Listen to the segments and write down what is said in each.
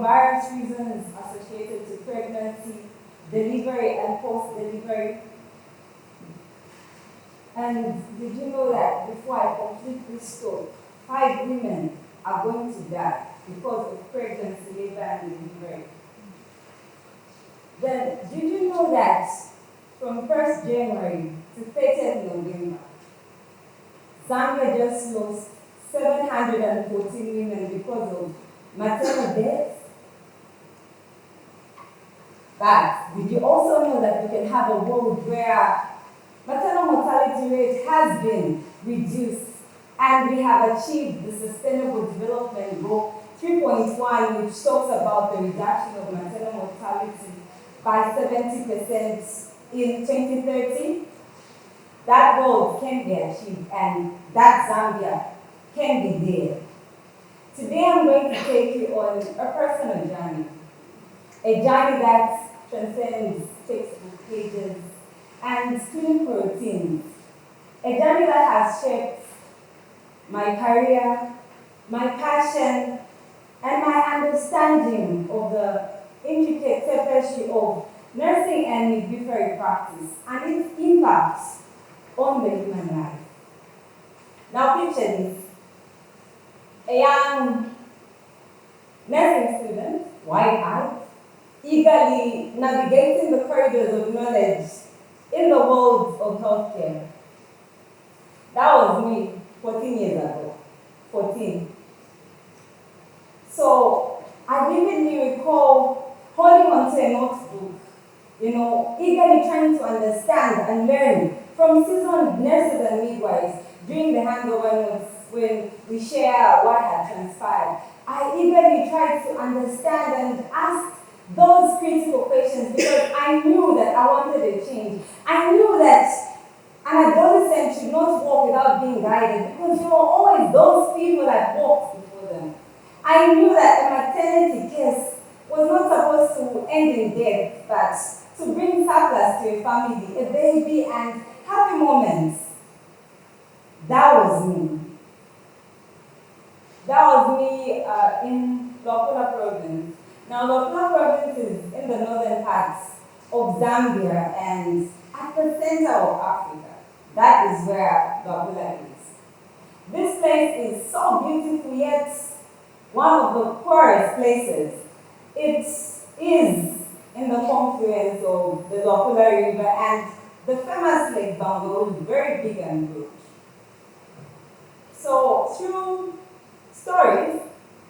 from various reasons associated to pregnancy, delivery, and post-delivery. And did you know that before I complete this story, 5 women are going to die because of pregnancy, labor, and delivery? Then, did you know that from 1st January to 30th November, Zambia just lost 714 women because of maternal deaths? But did you also know that we can have a world where maternal mortality rate has been reduced and we have achieved the Sustainable Development Goal 3.1, which talks about the reduction of maternal mortality by 70% in 2030? That goal can be achieved, and that Zambia can be there. Today I'm going to take you on a personal journey, a journey that transcends textbook pages and clinical routines, a journey that has shaped my career, my passion, and my understanding of the intricate tapestry of nursing and midwifery practice and its impact on the human life. Now picture this: a young nursing student, wide-eyed, eagerly navigating the corridors of knowledge in the world of healthcare. That was me 14 years ago. 14. So I vividly recall holding onto a notebook, eagerly trying to understand and learn from seasoned nurses and midwives during the handover notes when we share what had transpired. I eagerly tried to understand and ask those critical questions because I knew that I wanted a change. I knew that an adolescent should not walk without being guided because there were always those people that walked before them. I knew that a maternity case was not supposed to end in death, but to bring surplus to a family, a baby, and happy moments. That was me. That was me in Lokula province. Now, Lokula province is in the northern parts of Zambia and at the center of Africa. That is where Lokula is. This place is so beautiful, yet one of the poorest places. It is in the confluence of the Lokula River and the famous Lake Bango, which is very big and good. So through stories,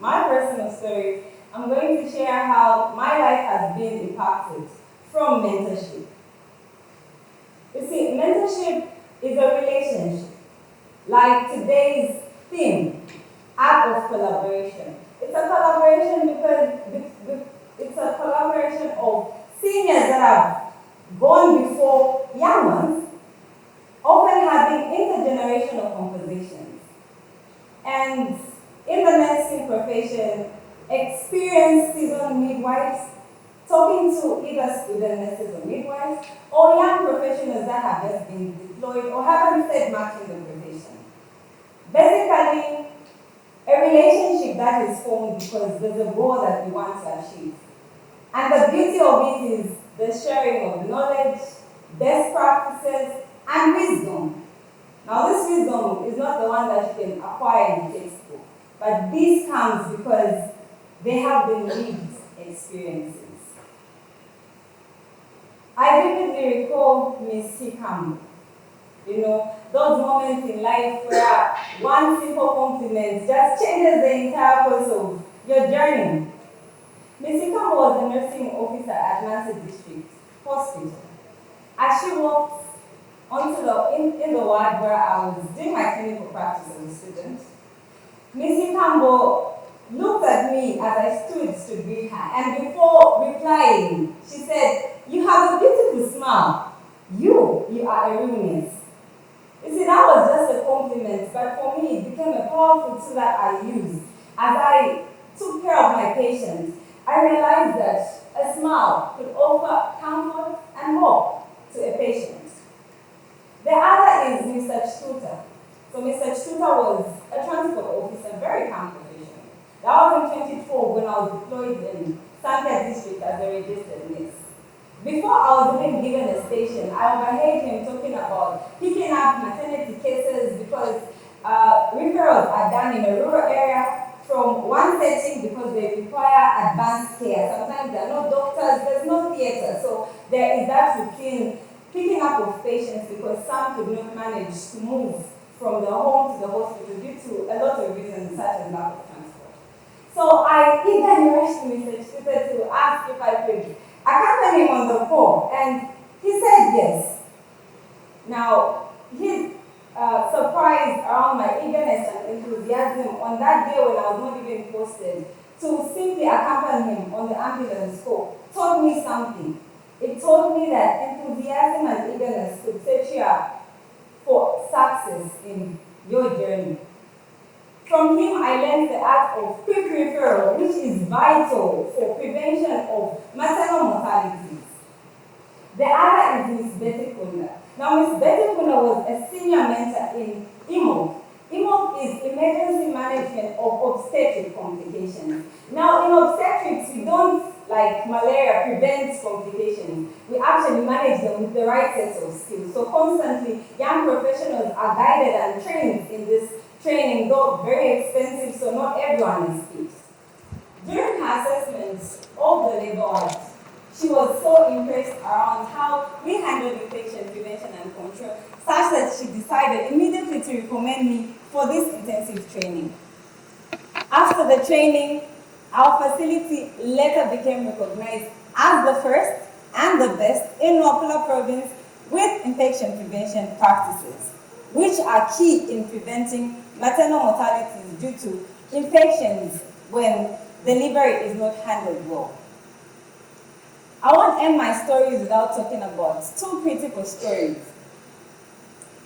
my personal stories, I'm going to share how my life has been impacted from mentorship. You see, mentorship is a relationship, like today's theme, act of collaboration. It's a collaboration because it's a collaboration of seniors that have gone before young ones, often having intergenerational conversations. And in the nursing profession, experienced seasoned midwives talking to either student nurses or midwives, or young professionals that have just been deployed or haven't said much in the profession. Basically, a relationship that is formed because there's a goal that we want to achieve. And the beauty of it is the sharing of knowledge, best practices, and wisdom. Now, this wisdom is not the one that you can acquire in the textbook, but this comes because they have been lived experiences. I vividly recall Miss Hikambo. Those moments in life where one simple compliment just changes the entire course of your journey. Miss Hikambo was a nursing officer at Nancy District Hospital. As she walked in the ward where I was doing my clinical practice as a student, Miss Hikambo looked at me as I stood to greet her, and before replying, she said, "You have a beautiful smile. You are a real nurse." You see, that was just a compliment, but for me, it became a powerful tool that I used. As I took care of my patients, I realized that a smile could offer comfort and hope to a patient. The other is Mr. Chuta. So Mr. Chuta was a transport officer, very calm professional. That was in 2012 when I was deployed in Santa District as a registered nurse. Before I was even given a station, I overheard him talking about picking up maternity cases because referrals are done in a rural area from one setting because they require advanced care. Sometimes there are no doctors, there's no theater, so there is that routine picking up of patients because some could not manage to move from the home to the hospital due to a lot of reasons such as lack of transport. So I eagerly rushed to Mr. Chitwe to ask if I could accompany him on the call, and he said yes. Now, his surprise around my eagerness and enthusiasm on that day when I was not even posted to simply accompany him on the ambulance call told me something. It told me that enthusiasm and eagerness could set you up for success in your journey. From him, I learned the art of quick referral, which is vital for prevention of maternal mortalities. The other is Miss Betty Kunda. Now, Miss Betty Kunda was a senior mentor in IMO. IMO is Emergency Management of Obstetric Complications. Now, in obstetrics, we don't, like malaria, prevent complications. We actually manage them with the right sets of skills. So constantly, young professionals are guided and trained in this training, though very expensive, so not everyone is fit. During her assessments of the labor ward, she was so impressed around how we handled infection prevention and control, such that she decided immediately to recommend me for this intensive training. After the training, our facility later became recognized as the first and the best in Wapula province with infection prevention practices, which are key in preventing maternal mortalities due to infections when delivery is not handled well. I won't end my stories without talking about two critical stories.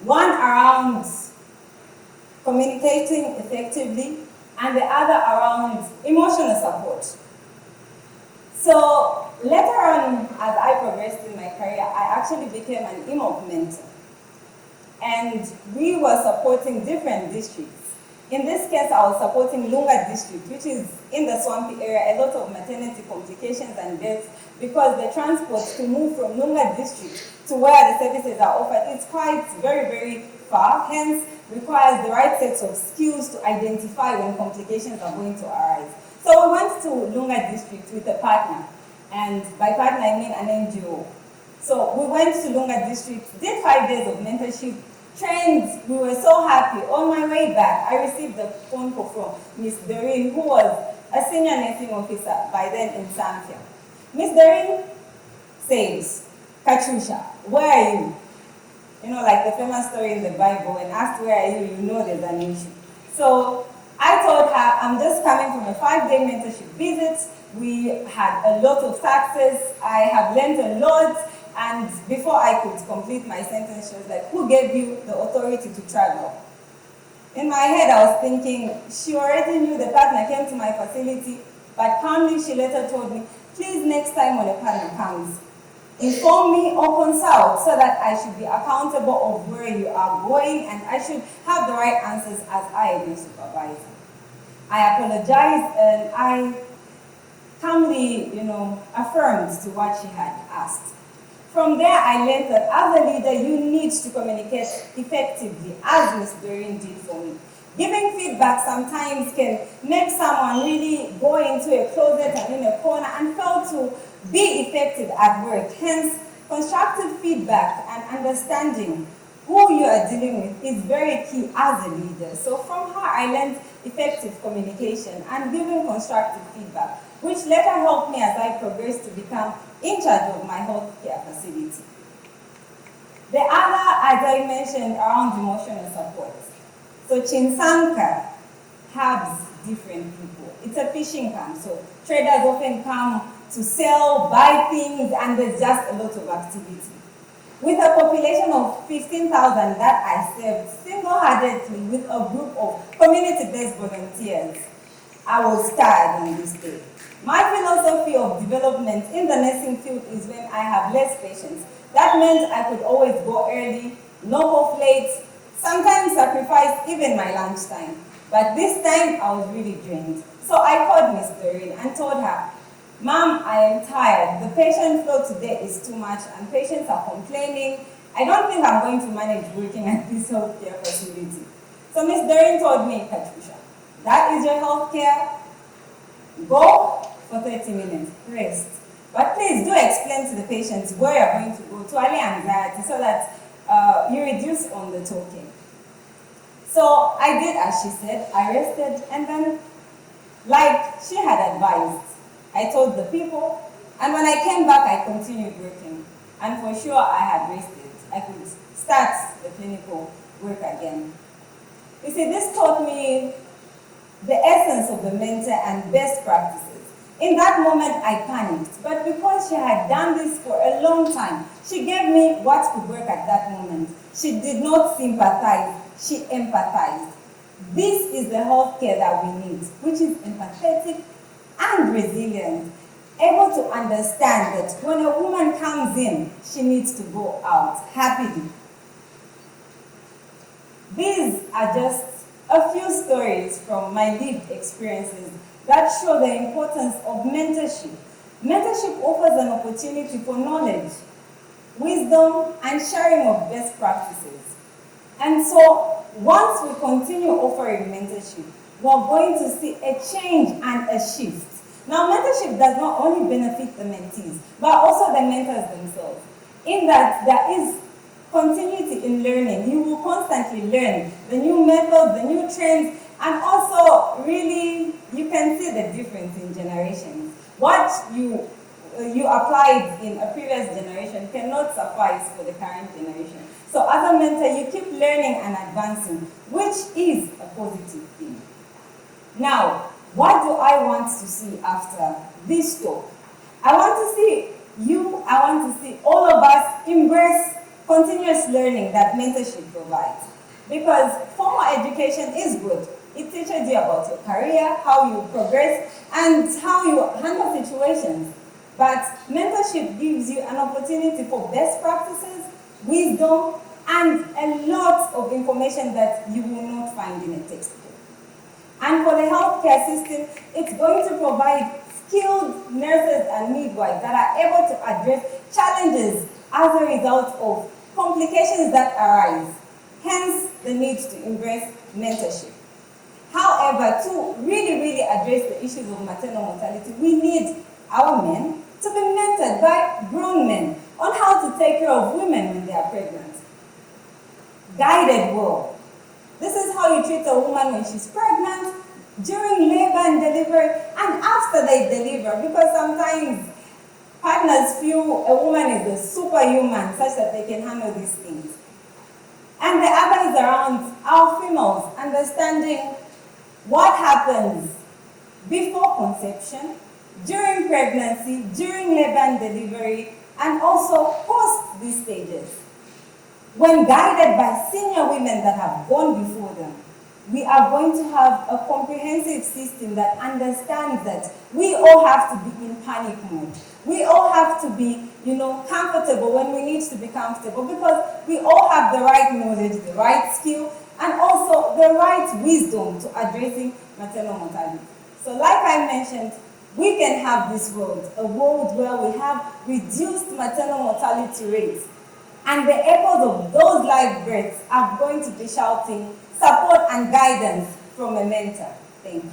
One around communicating effectively, and the other around emotional support. So later on, as I progressed in my career, I actually became an EMOP mentor. And we were supporting different districts. In this case, I was supporting Lunga district, which is in the swampy area, a lot of maternity complications and deaths, because the transport to move from Lunga district to where the services are offered is quite very, very far, hence requires the right sets of skills to identify when complications are going to arise. So we went to Lunga district with a partner, and by partner I mean an NGO. So we went to Lunga district, did 5 days of mentorship, trained, we were so happy. On my way back, I received a phone call from Miss Doreen, who was a senior nursing officer by then in Zambia. Miss Doreen says, "Kachusha, where are you?" You know, like the famous story in the Bible, and asked where are you, you know there's an issue. So I told her, I'm just coming from a 5-day mentorship visit. We had a lot of success. I have learned a lot. And before I could complete my sentence, she was like, "Who gave you the authority to travel?" In my head, I was thinking, she already knew the partner came to my facility, but calmly she later told me, "Please, next time when a partner comes, inform me or consult so that I should be accountable of where you are going and I should have the right answers as I am your supervisor." I apologized and I calmly, affirmed to what she had asked. From there, I learned that as a leader, you need to communicate effectively, as Ms. Doreen did for me. Giving feedback sometimes can make someone really go into a closet and in a corner and fail to be effective at work. Hence, constructive feedback and understanding who you are dealing with is very key as a leader. So from her, I learned effective communication and giving constructive feedback, which later helped me as I progressed to become in charge of my healthcare facility. The other, as I mentioned, around emotional support. So Chinsanka has different people. It's a fishing camp, so traders often come to sell, buy things, and there's just a lot of activity. With a population of 15,000 that I served single-handedly with a group of community-based volunteers, I was tired on this day. My philosophy of development in the nursing field is when I have less patients. That meant I could always go early, knock off late, sometimes sacrifice even my lunchtime. But this time I was really drained. So I called Miss Doreen and told her, Ma'am, I am tired. The patient flow today is too much and patients are complaining. I don't think I'm going to manage working at this healthcare facility. So Miss Doreen told me, Kachusha, that is your healthcare. Go for 30 minutes, rest. But please do explain to the patients where you're going to go to allay anxiety so that you reduce on the talking. So I did as she said, I rested, and then, like she had advised, I told the people, and when I came back, I continued working. And for sure, I had rested. I could start the clinical work again. You see, this taught me the essence of the mentor and best practices. In that moment, I panicked, but because she had done this for a long time, she gave me what could work at that moment. She did not sympathize, she empathized. This is the healthcare that we need, which is empathetic and resilient, able to understand that when a woman comes in, she needs to go out happily. These are just a few stories from my lived experiences that show the importance of mentorship. Mentorship offers an opportunity for knowledge, wisdom, and sharing of best practices. And so, once we continue offering mentorship, we're going to see a change and a shift. Now, mentorship does not only benefit the mentees, but also the mentors themselves, in that there is continuity in learning. You will constantly learn the new methods, the new trends, and also really you can see the difference in generations. What you applied in a previous generation cannot suffice for the current generation. So as a mentor, you keep learning and advancing, which is a positive thing. Now, what do I want to see after this talk? I want to see you, I want to see all of us embrace continuous learning that mentorship provides. Because formal education is good. It teaches you about your career, how you progress, and how you handle situations. But mentorship gives you an opportunity for best practices, wisdom, and a lot of information that you will not find in a textbook. And for the healthcare system, it's going to provide skilled nurses and midwives that are able to address challenges as a result of complications that arise. Hence, the need to embrace mentorship. However, to really address the issues of maternal mortality, we need our men to be mentored by grown men on how to take care of women when they are pregnant. Guided well. This is how you treat a woman when she's pregnant, during labor and delivery, and after they deliver, because sometimes partners feel a woman is a superhuman such that they can handle these things. And the other is around our females, understanding what happens before conception, during pregnancy, during labor and delivery, and also post these stages. When guided by senior women that have gone before them, we are going to have a comprehensive system that understands that we all have to be in panic mode. We all have to be, comfortable when we need to be comfortable, because we all have the right knowledge, the right skill, and also the right wisdom to addressing maternal mortality. So like I mentioned, we can have this world, a world where we have reduced maternal mortality rates, and the echoes of those live births are going to be shouting support and guidance from a mentor. Thank you.